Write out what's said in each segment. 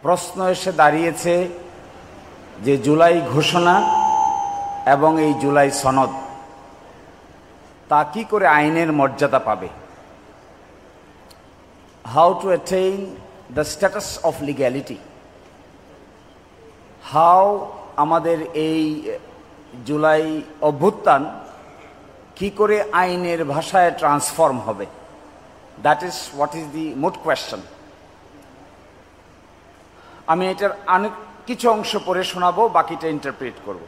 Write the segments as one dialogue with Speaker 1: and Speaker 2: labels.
Speaker 1: প্রশ্ন এসে দাঁড়িয়েছে যে জুলাই ঘোষণা এবং এই জুলাই সনদ তা কি করে আইনের মর্যাদা পাবে? How to attain the status of legality, how আমাদের এই জুলাই অভ্যুত্থান কি করে আইনের ভাষায় ট্রান্সফর্ম হবে, that is what is the মোট কোয়েশ্চন। আমি এটার অনেক কিছু অংশ পড়ে শোনাবো, বাকিটা ইন্টারপ্রেট করব।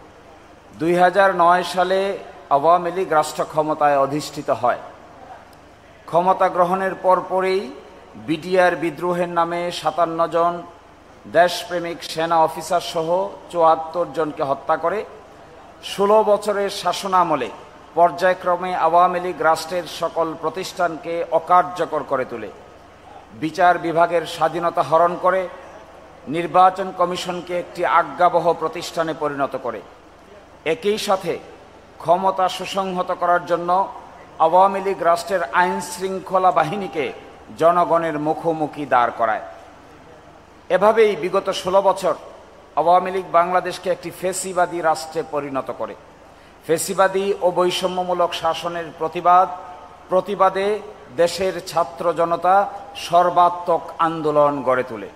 Speaker 1: 2009 সালে আওয়ামী লীগ রাষ্ট্র ক্ষমতায় অধিষ্ঠিত হয়। ক্ষমতা গ্রহণের পরপরই বিডিআর বিদ্রোহের নামে 57 জন দেশপ্রেমিক সেনা অফিসার সহ 74 জনকে হত্যা করে। 16 বছরের শাসনামলে পর্যায়ক্রমে আওয়ামী লীগ রাষ্ট্রের সকল প্রতিষ্ঠানকে অকার্যকর করে তোলে, বিচার বিভাগের স্বাধীনতা হরণ করে, নির্বাচন কমিশনকে একটি আজ্ঞাবহ প্রতিষ্ঠানে পরিণত করে। একই সাথে ক্ষমতা সুসংহত করার জন্য আওয়ামী লীগ রাষ্ট্রের আইন শৃঙ্খলা বাহিনীকে জনগণের মুখোমুখি দাঁড় করায়। এভাবেই বিগত 16 বছর আওয়ামী লীগ বাংলাদেশকে একটি ফ্যাসিবাদী রাষ্ট্রে পরিণত করে। ফ্যাসিবাদী ও বৈষম্যমূলক শাসনের প্রতিবাদে দেশের ছাত্র জনতা সর্বাত্মক আন্দোলন গড়ে তোলে।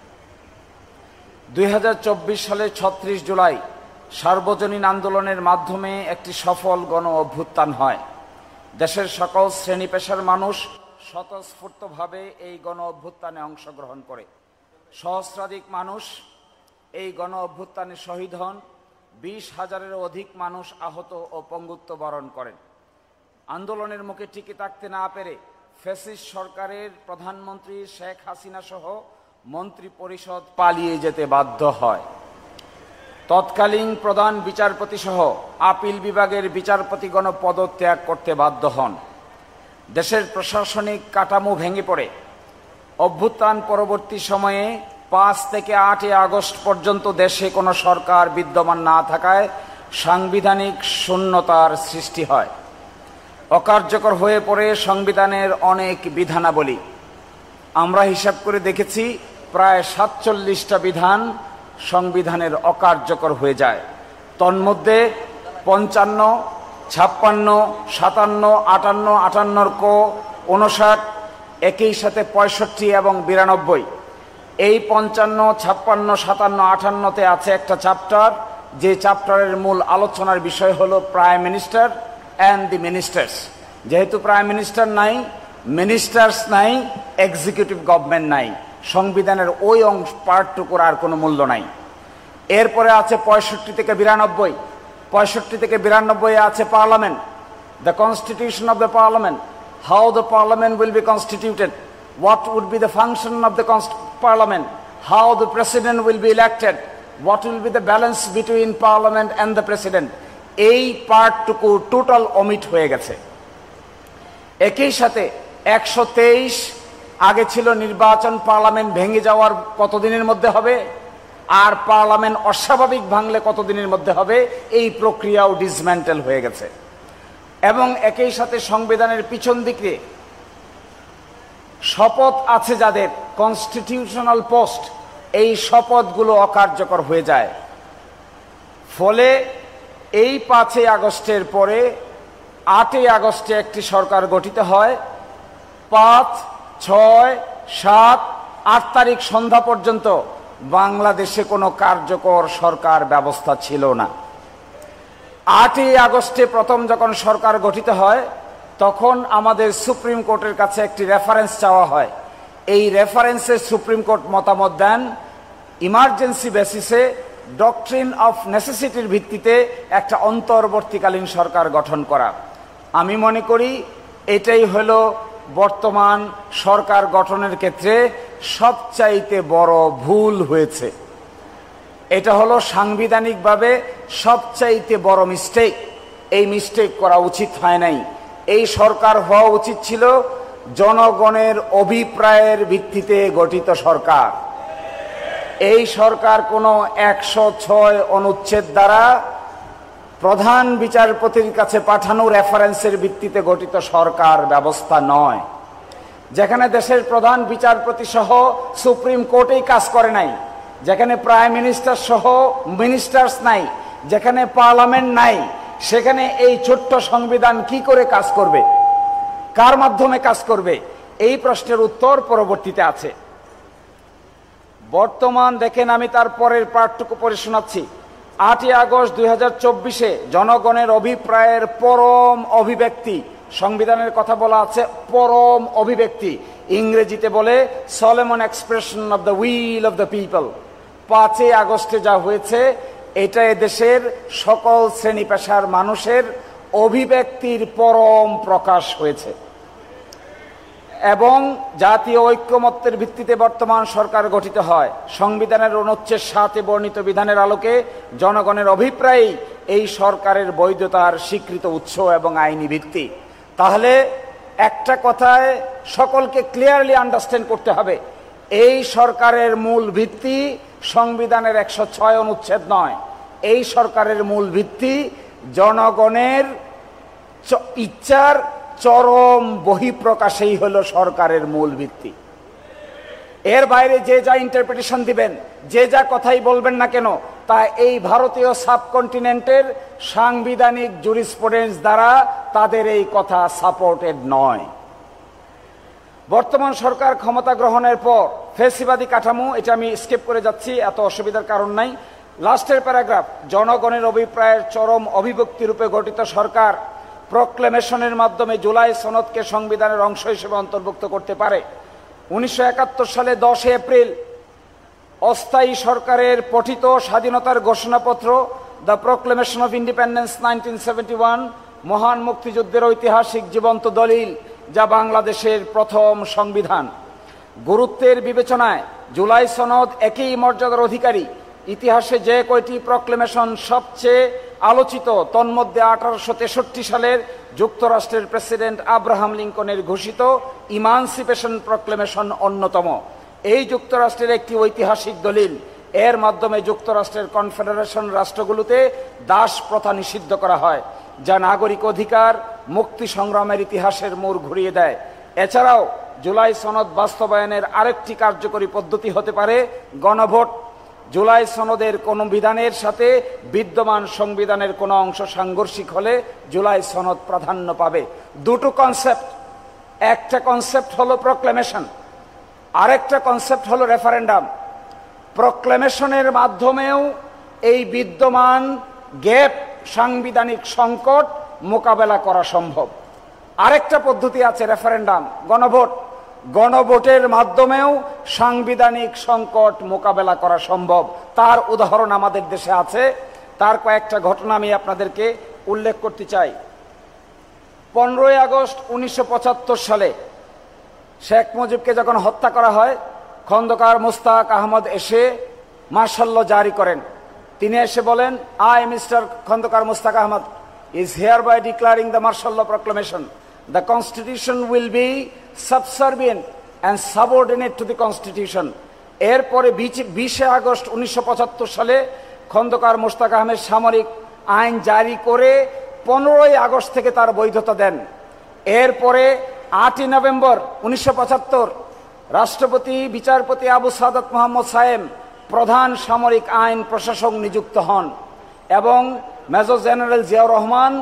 Speaker 1: 2024 সালের 36 জুলাই সার্বজনীন আন্দোলনের মাধ্যমে একটি সফল গণ অভ্যুত্থান হয়। দেশের সকল শ্রেণী পেশার মানুষ স্বতঃস্ফূর্তভাবে এই গণ অভ্যুত্থানে অংশগ্রহণ করে। সহস্রাধিক মানুষ এই গণ অভ্যুত্থানে শহীদ হন। 20,000-এরও অধিক মানুষ আহত ও পঙ্গুত্ব বরণ করেন। আন্দোলনের মুখে টিকে থাকতে না পেরে ফ্যাসিস্ট সরকারের প্রধানমন্ত্রী শেখ হাসিনা সহ মন্ত্রী পরিষদ পালিয়ে যেতে বাধ্য হয়। তৎকালীন প্রধান বিচারপতি সহ আপিল বিভাগের বিচারপতিগণ পদত্যাগ করতে বাধ্য হন। দেশের প্রশাসনিক কাঠামো ভেঙে পড়ে। অভ্যুত্থান পরবর্তী সময়ে 5 থেকে 8 আগস্ট পর্যন্ত দেশে কোনো সরকার বিদ্যমান না থাকায় সাংবিধানিক শূন্যতার সৃষ্টি হয়। অকার্যকর হয়ে পড়ে সংবিধানের অনেক বিধানাবলী। আমরা হিসাব করে দেখেছি প্রায় 47টা বিধান সংবিধানের অকার্যকর হয়ে যায়। তন্মধ্যে 55, 56, 57, 58, 58 ক, 59, একই সাথে 65 এবং 92। এই 55, 56, 57, 58-তে আছে একটা চ্যাপ্টার, যে চ্যাপ্টারের মূল আলোচনার বিষয় হলো prime minister and the ministers. যেহেতু প্রাইম মিনিস্টার নাই, মিনিস্টার্স নাই, এক্সিকিউটিভ গভর্নমেন্ট নাই, সংবিধানের ওই অংশ পার্টটুকুর আর কোনো মূল্য নাই। এরপরে আছে 65 থেকে 92। 65 থেকে 92-এ আছে parliament, the constitution of the parliament, how the parliament will be constituted, what would be the function of the parliament, how the president will be elected, what will be the balance between parliament and the president। এই পার্টটুকু total omit হয়ে গেছে। একই সাথে 123 আগে ছিল নির্বাচন parliament ভেঙে যাওয়ার কতদিনের মধ্যে হবে, আর পার্লামেন্ট অস্বাভাবিক ভাঙলে কতদিনের মধ্যে হবে, এই প্রক্রিয়াও ডিসম্যান্টেল হয়ে গেছে। এবং একই সাথে সংবিধানের পিছন দিকে শপথ আছে যাদের, কনস্টিটিউশনাল পোস্ট, এই শপথগুলো অকার্যকর হয়ে যায়। ফলে এই 5 আগস্টের পরে 8 আগস্টে একটি সরকার গঠিত হয়। 5, 6, 7, 8 তারিখ সন্ধ্যা পর্যন্ত বাংলাদেশে কোনো কার্যকর সরকার ব্যবস্থা ছিল না। 8 আগস্টে প্রথম যখন সরকার গঠিত হয়, তখন আমাদের সুপ্রিম কোর্টের কাছে একটি রেফারেন্স চাওয়া হয়। এই রেফারেন্সে সুপ্রিম কোর্ট মতামত দেন ইমার্জেন্সি বেসিসে ডক্ট্রিন অফ নেসেসিটির ভিত্তিতে একটা অন্তর্বর্তীকালীন সরকার গঠন করা। আমি মনে করি এটাই হলো বর্তমান সরকার গঠনের ক্ষেত্রে সবচাইতে বড় ভুল হয়েছে। এটা হলো সাংবিধানিকভাবে সবচাইতে বড় মিস্টেক। এই মিস্টেক করা উচিত হয় নাই। এই সরকার হওয়া উচিত ছিল জনগণের অভিপ্রায়ের ভিত্তিতে গঠিত সরকার। এই সরকার কোনো 106 অনুচ্ছেদ দ্বারা প্রধান বিচারপতির কাছে পাঠানো রেফারেন্সের ভিত্তিতে গঠিত সরকার ব্যবস্থা নয়, যেখানে দেশের প্রধান বিচারপতি সহ সুপ্রিম কোর্টেই কাজ করে নাই, যেখানে প্রাইম মিনিস্টার সহ মিনিস্টার্স নাই, যেখানে পার্লামেন্ট নাই, সেখানে এই ছোট্ট সংবিধান কি করে কাজ করবে, কার মাধ্যমে কাজ করবে? এই প্রশ্নের উত্তর পরবর্তীতে আছে। বর্তমান দেখেন, আমি তার পরের পার্টটুকু পড়ে শোনাচ্ছি। 8ই আগস্ট 2024-এ জনগণের অভিপ্রায়ের পরম অভিব্যক্তি, সংবিধানের কথা বলা আছে পরম অভিব্যক্তি, ইংরেজিতে বলে solemn expression of the will of the people. 5ই আগস্টে যা হয়েছে এটা এদেশের সকল শ্রেণী পেশার মানুষের অভিব্যক্তির পরম প্রকাশ হয়েছে এবং জাতীয় ঐক্যমত্যের ভিত্তিতে বর্তমান সরকার গঠিত হয়। সংবিধানের অনুচ্ছেদ 7-এ বর্ণিত বিধানের আলোকে জনগণের অভিপ্রায়ই এই সরকারের বৈধতার স্বীকৃত উৎস এবং আইনি ভিত্তি। তাহলে একটা কথায় সকলকে ক্লিয়ারলি আন্ডারস্ট্যান্ড করতে হবে, এই সরকারের মূল ভিত্তি সংবিধানের 106 অনুচ্ছেদ নয়, এই সরকারের মূল ভিত্তি জনগণের ইচ্ছার চরম বহিঃপ্রকাশেই হলো সরকারের মূল ভিত্তি। এর বাইরে যে যা ইন্টারপ্রিটেশন দিবেন, যে যা কথাই বলবেন না কেন, তা এই ভারতীয় সাবকন্টিনেন্টের সাংবিধানিক জুরিসপ্রুডেন্স দ্বারা তাদের এই কথা সাপোর্টেড নয়। বর্তমান সরকার ক্ষমতা গ্রহণের পর ফ্যাসিবাদী কাঠামো, এটা আমি স্কিপ করে যাচ্ছি, এত অসুবিধার কারণ নাই। লাস্টের প্যারাগ্রাফ, জনগণের অভিপ্রায়ের চরম অভিব্যক্তি রূপে গঠিত সরকার প্রক্লেমেশনের মাধ্যমে জুলাই সনদকে সংবিধানের অংশ হিসেবে অন্তর্ভুক্ত করতে পারে। 1971 সালে 10 এপ্রিল অস্থায়ী সরকারের পঠিত স্বাধীনতার ঘোষণাপত্র দ্য প্রক্লেমেশন অফ ইন্ডিপেন্ডেন্স 1971 মহান মুক্তিযুদ্ধের ঐতিহাসিক জীবন্ত দলিল, যা বাংলাদেশের প্রথম সংবিধান। গুরুত্বের বিবেচনায় জুলাই সনদ একই মর্যাদার অধিকারী। ইতিহাসে যে কয়টি প্রক্লেমেশন সবচেয়ে আলোচিত, তন্মধ্যে 1863 সালের যুক্তরাষ্ট্রের প্রেসিডেন্ট আব্রাহাম লিঙ্কনের ঘোষিত ইমানসিপেশন প্রক্লেমেশন অন্যতম। এই যুক্তরাষ্ট্রের একটি ঐতিহাসিক দলিল, এর মাধ্যমে যুক্তরাষ্ট্রের কনফেডারেশন রাষ্ট্রগুলোতে দাস প্রথা নিষিদ্ধ করা হয়, যা নাগরিক অধিকার মুক্তি সংগ্রামের ইতিহাসের মোড় ঘুরিয়ে দেয়। এছাড়াও জুলাই সনদ বাস্তবায়নের আরেকটি কার্যকরী পদ্ধতি হতে পারে গণভোট। জুলাই সনদের কোন বিধানের সাথে বিদ্যমান সংবিধানের কোনো অংশ সাংঘর্ষিক হলে জুলাই সনদ প্রাধান্য পাবে। দুটো কনসেপ্ট, একটা কনসেপ্ট হলো প্রক্লেমেশন, আরেকটা কনসেপ্ট হলো রেফারেন্ডাম। প্রক্লেমেশনের মাধ্যমেও এই বিদ্যমান গ্যাপ, সাংবিধানিক সংকট মোকাবেলা করা সম্ভব। আরেকটা পদ্ধতি আছে রেফারেন্ডাম, গণভোট। গণভোটের মাধ্যমেও সাংবিধানিক সংকট মোকাবেলা করা সম্ভব। তার উদাহরণ আমাদের দেশে আছে। তার কয়েকটা ঘটনা আমি আপনাদেরকে উল্লেখ করতে চাই। 15ই আগস্ট 1975 সালে শেখ মুজিবকে যখন হত্যা করা হয়, খন্দকার মোস্তাক আহমদ এসে মার্শাল ল জারি করেন। তিনি এসে বলেন, I Mister Khondaker Mostaq Ahmad is hereby declaring the martial law proclamation. The constitution will be subservient and subordinate to the constitution. এরপরে 20 আগস্ট 1975 সালে খন্দকার মোস্তাক আহমেদ সামরিক আইন জারি করে 15ই আগস্ট থেকে তার বৈধতা দেন। এরপরে 8ই নভেম্বর 1975 রাষ্ট্রপতি বিচারপতি আবু সাদাত মোহাম্মদ সায়েম প্রধান সামরিক আইন প্রশাসক নিযুক্ত হন এবং মেজর জেনারেল জিয়াউর রহমান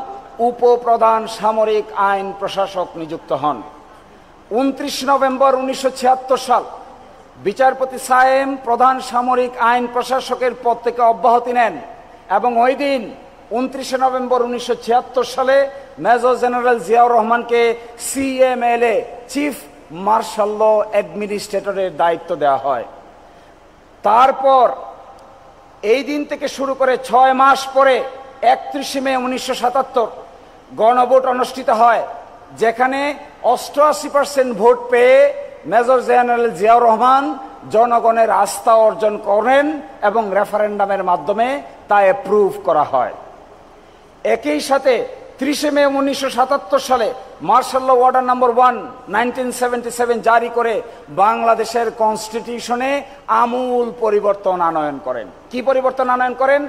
Speaker 1: উপপ্রধান সামরিক আইন প্রশাসক নিযুক্ত হন। 29 নভেম্বর 1976 সাল বিচারপতি সায়েম প্রধান সামরিক আইন প্রশাসকের পদ থেকে অব্যাহতি নেন এবং ওই দিন 29 নভেম্বর 1976 সালে মেজর জেনারেল জিয়াউর রহমানকে CMLA চিফ মার্শাল ল অ্যাডমিনিস্ট্রেটরের দায়িত্ব দেওয়া হয়। তারপর এই দিন থেকে শুরু করে 6 মাস পরে 31 মে 1977 গণভোট অনুষ্ঠিত হয়, যেখানে 88% ভোট পেয়ে মেজর জেনারেল জিয়াউর রহমান জনগণের আস্থা অর্জন করেন এবং রেফারেন্ডামের মাধ্যমে তা অ্যাপ্রুভ করা হয়। একই সাথে 30 মে 1977 সালে মার্শাল ল অর্ডার নম্বর 1 1977 জারি করে বাংলাদেশের কনস্টিটিউশনে আমূল পরিবর্তন আনয়ন করেন। কি পরিবর্তন আনয়ন করেন?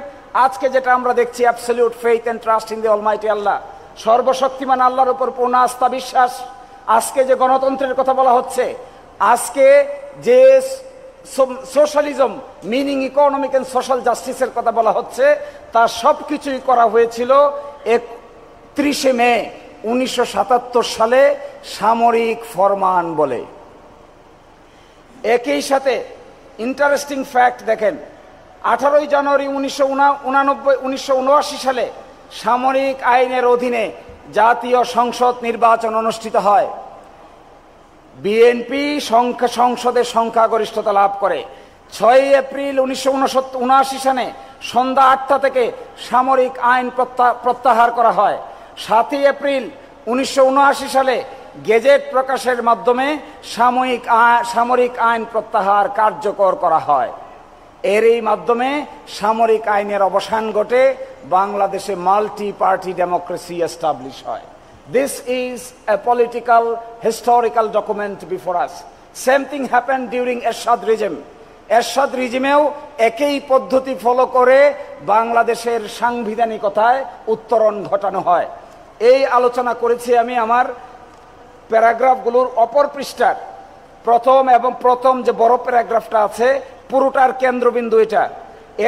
Speaker 1: আজকে যেটা আমরা দেখছি, absolute faith and trust in the almighty Allah, সর্বশক্তিমান আল্লাহর উপর পূর্ণ আস্থা বিশ্বাস। আজকে যে গণতন্ত্রের কথা বলা হচ্ছে, আজকে যে socialism meaning economic and social জাস্টিসের কথা বলা হচ্ছে, তা সবকিছুই করা হয়েছিল 31শে মে 1977 সালে সামরিক ফরমান বলে। একই সাথে ইন্টারেস্টিং ফ্যাক্ট দেখেন, 18 জানুয়ারি 1979 সালে সামরিক আইনের অধীনে জাতীয় সংসদ নির্বাচন অনুষ্ঠিত হয়। বিএনপি সংসদে সংখ্যাগরিষ্ঠতা লাভ করে। 6 এপ্রিল 1979 সালে সন্ধ্যা 8টা থেকে সামরিক আইন প্রত্যাহার করা হয়। 7 এপ্রিল 1979 সালে গেজেট প্রকাশের মাধ্যমে সামরিক আইন প্রত্যাহার কার্যকর করা হয়। এরই মাধ্যমে সামরিক আইনের অবসান ঘটে, বাংলাদেশে মাল্টি পার্টি ডেমোক্রেসি এস্টাবলিশ হয়। This is a political historical document before us. Same thing happened during Ershad regime. Ershad regime-এও একই পদ্ধতি ফলো করে বাংলাদেশের সাংবিধানিকতায় উত্তরণ ঘটানো হয়। এই আলোচনা করেছি আমি আমার প্যারাগ্রাফগুলোর অপর পৃষ্ঠার প্রথম যে বড় প্যারাগ্রাফটা আছে পুরোটার কেন্দ্রবিন্দু এটা।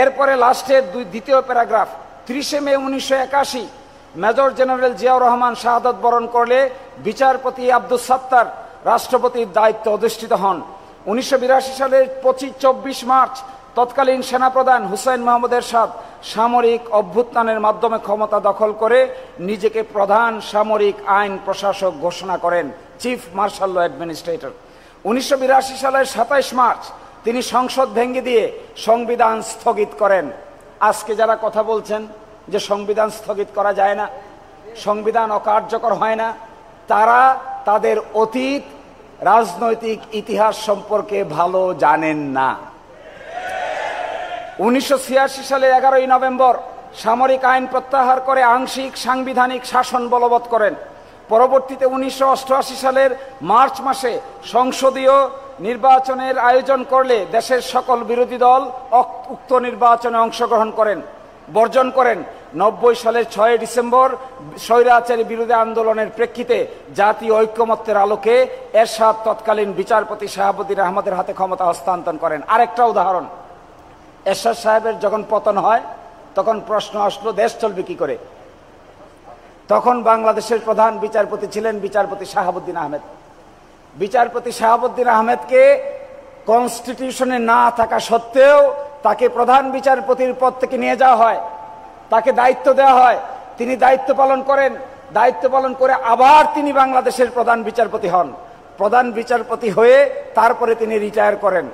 Speaker 1: এরপরে লাস্টের দ্বিতীয় প্যারাগ্রাফ, 30 মে 1981 মেজর জেনারেল জিয়াউর রহমান শাহাদাত বরণ করলে বিচারপতি আব্দুস সাত্তার রাষ্ট্রপতির দায়িত্ব অধিষ্ঠিত হন। 1982 সালের 24 মার্চ তৎকালীন সেনাপ্রধান হুসাইন মাহমুদ এরশাদ সামরিক অভ্যুত্থানের মাধ্যমে ক্ষমতা দখল করে নিজেকে প্রধান সামরিক আইন প্রশাসক ঘোষণা করেন, চিফ মার্শাল ল অ্যাডমিনিস্ট্রেটর। 1982 সালের 27 মার্চ তিনি সংসদ ভেঙে দিয়ে সংবিধান স্থগিত করেন। আজকে যারা কথা বলছেন যে সংবিধান স্থগিত করা যায় না, সংবিধান অকার্যকর হয় না, তারা তাদের অতীত রাজনৈতিক ইতিহাস সম্পর্কে ভালো জানেন না। 1986 সালে 11 নভেম্বর সামরিক আইন প্রত্যাহার করে আংশিক সাংবিধানিক শাসন বলবৎ করেন। পরবর্তীতে 1988 সালের মার্চ মাসে সংসদীয় নির্বাচনের আয়োজন করলে দেশের সকল বিরোধী দল উক্ত নির্বাচনে অংশগ্রহণ বর্জন করেন। 90 সালের 6 ডিসেম্বর স্বৈরাচারী বিরোধী আন্দোলনের প্রেক্ষিতে জাতীয় ঐক্যমত্যের আলোকে এরশাদ তৎকালীন বিচারপতি শাহাবুদ্দিন আহমদের হাতে ক্ষমতা হস্তান্তর করেন। আরেকটা উদাহরণ, এরশাদ সাহেবের যখন পতন হয় তখন প্রশ্ন আসলো দেশ চলবে কি করে। তখন বাংলাদেশের প্রধান বিচারপতি ছিলেন বিচারপতি শাহাবুদ্দিন আহমেদ। বিচারপতি শাহাবুদ্দিন আহমেদকে কনস্টিটিউশনে না থাকা সত্ত্বেও তাকে প্রধান বিচারপতির পদ থেকে নিয়ে যাওয়া হয়, তাকে দায়িত্ব দেওয়া হয়, তিনি দায়িত্ব পালন করেন। দায়িত্ব পালন করে আবার তিনি বাংলাদেশের প্রধান বিচারপতি হন। প্রধান বিচারপতি হয়ে তারপরে তিনি রিটায়ার করেন।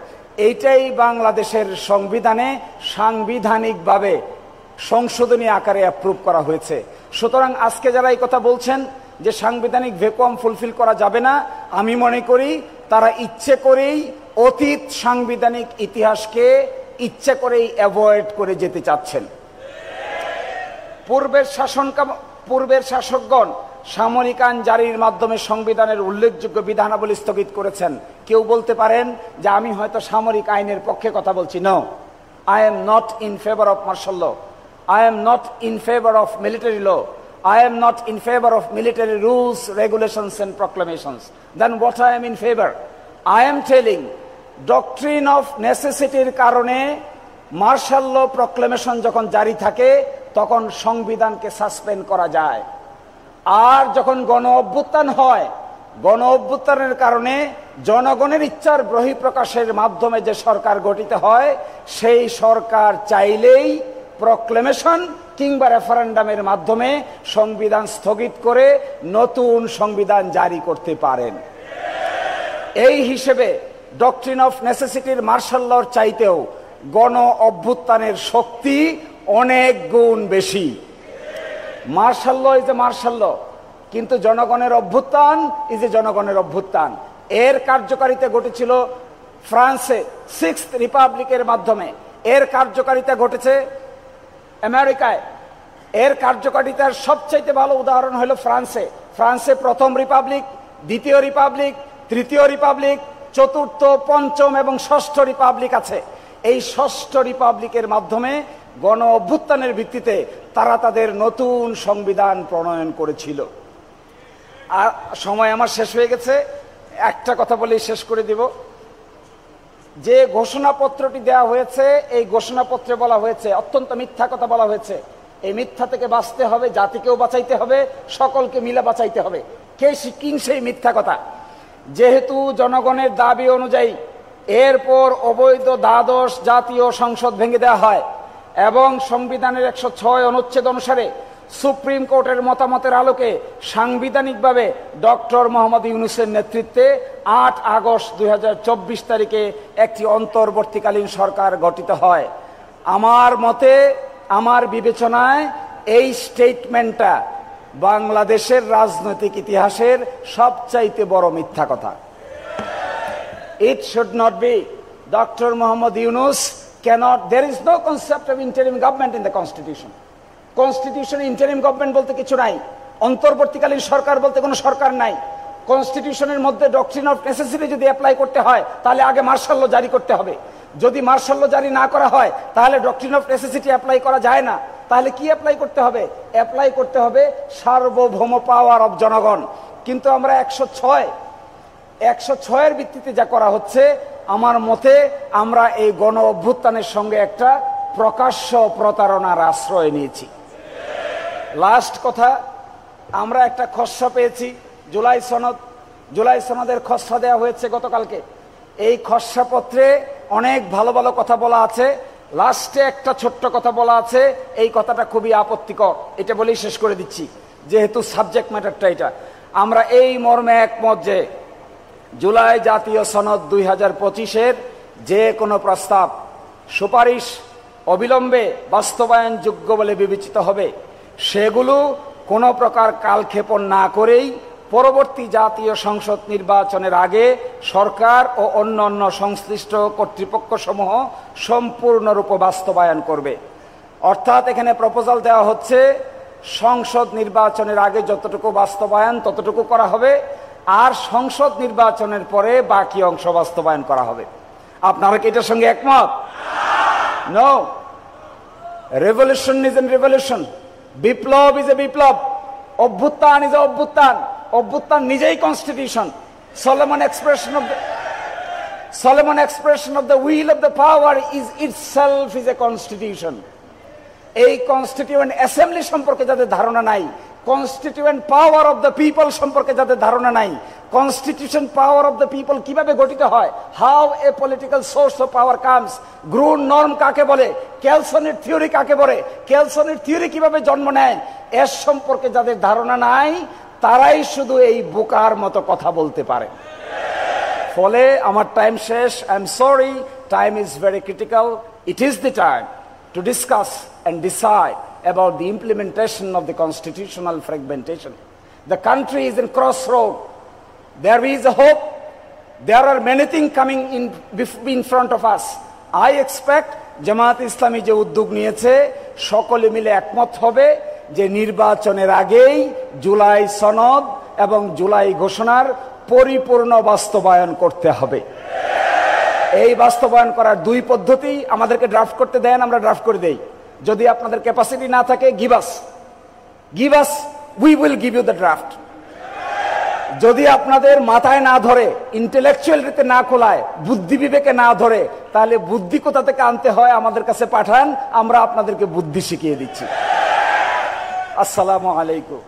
Speaker 1: এইটাই বাংলাদেশের সংবিধানে সাংবিধানিকভাবে সংশোধনী আকারে অ্যাপ্রুভ করা হয়েছে। সুতরাং আজকে যারা এই কথা বলছেন যে সাংবিধানিক ভ্যাকুয়াম ফুলফিল করা যাবে না, আমি মনে করি তারা ইচ্ছে করেই অতীত সাংবিধানিক ইতিহাসকে ইচ্ছে করেই অ্যাভয়েড করে যেতে চাচ্ছেন। পূর্বের শাসকগণ সামরিক আইন জারির মাধ্যমে সংবিধানের উল্লেখযোগ্য বিধানাবলী স্থগিত করেছেন। কেউ বলতে পারেন যে আমি হয়তো সামরিক আইনের পক্ষে কথা বলছি। No, I am not in favour of martial law, I am not in favour of military law, I am not in favor of military rules, regulations and proclamations. Then what I am in favor? I am telling doctrine of necessity কারণে martial ল proclamation যখন জারি থাকে তখন সংবিধানকে suspend করা যায়। আর যখন গণ অভ্যুত্থান হয়, গণ অভ্যুত্থানের কারণে জনগণের ইচ্ছার বহিঃপ্রকাশের মাধ্যমে যে সরকার গঠিত হয়, সেই সরকার চাইলেই প্রক্লেমেশন কিংবা রেফারেন্ডামের মাধ্যমে সংবিধান স্থগিত করে নতুন সংবিধান জারি করতে পারেন। এই হিসেবে ডক্ট্রিন অফ নেসেসিটির মার্শাল লর চাইতেও গণ অভ্যুত্থানের শক্তি অনেক গুণ বেশি। Martial law is a martial law, কিন্তু জনগণের অভ্যুত্থান ইজ এ জনগণের অভ্যুত্থান। এর কার্যকারিতা ঘটেছিল ফ্রান্সে 6th রিপাবলিকের মাধ্যমে, এর কার্যকারিতা ঘটেছে আমেরিকায়। এর কার্যকারিতার সবচাইতে ভালো উদাহরণ হলো ফ্রান্সে। ফ্রান্সে প্রথম রিপাবলিক, দ্বিতীয় রিপাবলিক, তৃতীয় রিপাবলিক, চতুর্থ, পঞ্চম এবং ষষ্ঠ রিপাবলিক আছে। এই ষষ্ঠ রিপাবলিকের মাধ্যমে গণ অভ্যুত্থানের ভিত্তিতে তারা তাদের নতুন সংবিধান প্রণয়ন করেছিল। আর সময় আমার শেষ হয়ে গেছে, একটা কথা বলেই শেষ করে দিব। যে ঘোষণাপত্রটি দেওয়া হয়েছে, এই ঘোষণাপত্রে বলা হয়েছে অত্যন্ত মিথ্যা কথা বলা হয়েছে। এই মিথ্যা থেকে বাঁচতে হবে, জাতিকেও বাঁচাইতে হবে, সকলকে মিলে বাঁচাইতে হবে। কিন সেই মিথ্যা কথা? যেহেতু জনগণের দাবি অনুযায়ী এরপর অবৈধ দ্বাদশ জাতীয় সংসদ ভেঙে দেওয়া হয় এবং সংবিধানের 106 অনুচ্ছেদ অনুসারে সুপ্রিম কোর্টের মতামতের আলোকে সাংবিধানিকভাবে ডক্টর মোহাম্মদ ইউনূসের নেতৃত্বে 8 আগস্ট 2024 তারিখে একটি অন্তর্বর্তীকালীন সরকার গঠিত হয়। আমার মতে, আমার বিবেচনায় এই স্টেটমেন্টটা বাংলাদেশের রাজনৈতিক ইতিহাসের সবচাইতে বড় মিথ্যা কথা। It should not be. Dr. Muhammad Yunus cannot, there is no concept of interim government in the constitution. কনস্টিটিউশনে ইন্টারিম গভর্নমেন্ট বলতে কিছু নাই, অন্তর্বর্তীকালীন সরকার বলতে কোনো সরকার নাই। কনস্টিটিউশনের মধ্যে ডক্ট্রিন অফ নেসেসিটি যদি অ্যাপ্লাই করতে হয় তাহলে আগে মার্শাল ল জারি করতে হবে। যদি মার্শাল ল জারি না করা হয় তাহলে ডক্ট্রিন অফ নেসেসিটি অ্যাপ্লাই করা যায় না। তাহলে কি অ্যাপ্লাই করতে হবে? অ্যাপ্লাই করতে হবে সার্বভৌম পাওয়ার অফ জনগণ। কিন্তু আমরা 106 ভিত্তিতে যা করা হচ্ছে, আমার মতে আমরা এই গণ অভ্যুত্থানের সঙ্গে একটা প্রকাশ্য প্রতারণার আশ্রয় নিয়েছি। লাস্ট কথা, আমরা একটা খসড়া পেয়েছি, জুলাই সনদের খসড়া দেওয়া হয়েছে গতকালকে। এই খসড়াপত্রে অনেক ভালো ভালো কথা বলা আছে, লাস্টে একটা ছোট্ট কথা বলা আছে, এই কথাটা খুবই আপত্তিকর। এটা বলেই শেষ করে দিচ্ছি, যেহেতু সাবজেক্ট ম্যাটারটা এটা। আমরা এই মর্মে একমত যে জুলাই জাতীয় সনদ 2025-এর যে কোনো প্রস্তাব, সুপারিশ অবিলম্বে বাস্তবায়নযোগ্য বলে বিবেচিত হবে। সেগুলো কোনো প্রকার কালক্ষেপণ না করেই পরবর্তী জাতীয় সংসদ নির্বাচনের আগে সরকার ও অন্যান্য সংশ্লিষ্ট কর্তৃপক্ষসমূহ সম্পূর্ণরূপে বাস্তবায়ন করবে। অর্থাৎ এখানে প্রপোজাল দেওয়া হচ্ছে সংসদ নির্বাচনের আগে যতটুকু বাস্তবায়ন ততটুকু করা হবে, আর সংসদ নির্বাচনের পরে বাকি অংশ বাস্তবায়ন করা হবে। আপনারা কি এটার সঙ্গে একমত? No. Revolution is an revolution, বিপ্লব ইজ এ বিপ্লব, অভ্যুত্থান ইজ এ অভ্যুত্থান। অভ্যুত্থান নিজেই constitution. Solomon expression of the will of the power is itself is a constitution. এই কনস্টিটিউয়েন্ট অ্যাসেম্বলি সম্পর্কে যাদের ধারণা নাই, constituent power of the people সম্পর্কে যাদের ধারণা নাই, constitution power of the people কিভাবে গঠিত হয়, how a political source of power comes, groan norm কাকে বলে, কেলসনের থিওরি কাকে বলে, কেলসনের থিওরি কিভাবে জন্ম নেয়, এর সম্পর্কে যাদের ধারণা নাই তারাই শুধু এই বোকার মতো কথা বলতে পারে। ফলে আমার টাইম শেষ। I am sorry, time is very critical. It is the time to discuss and decide about the implementation of the constitutional fragmentation. The country is in crossroad. There is a hope. There are many things coming in front of us. I expect Jamaat Islami যে উদ্যোগ নিয়েছে সকলে মিলে একমত হবে যে নির্বাচনের আগেই জুলাই সনদ এবং জুলাই ঘোষণার পরিপূর্ণ বাস্তবায়ন করতে হবে। এই বাস্তবায়ন করার দুই পদ্ধতি, আমাদেরকে ড্রাফট করতে দেন, আমরা ড্রাফট করে দেই। যদি আপনাদের ক্যাপাসিটি না থাকে, give us, we will give you the draft. যদি আপনাদের মাথায় না ধরে, ইন্টেলেকচুয়ালিতে না খোলায়, বুদ্ধি বিবেকে না ধরে, তাহলে বুদ্ধি কোথা থেকে আনতে হয় আমাদের কাছে পাঠান, আমরা আপনাদেরকে বুদ্ধি শিখিয়ে দিচ্ছি। আসসালামু আলাইকুম।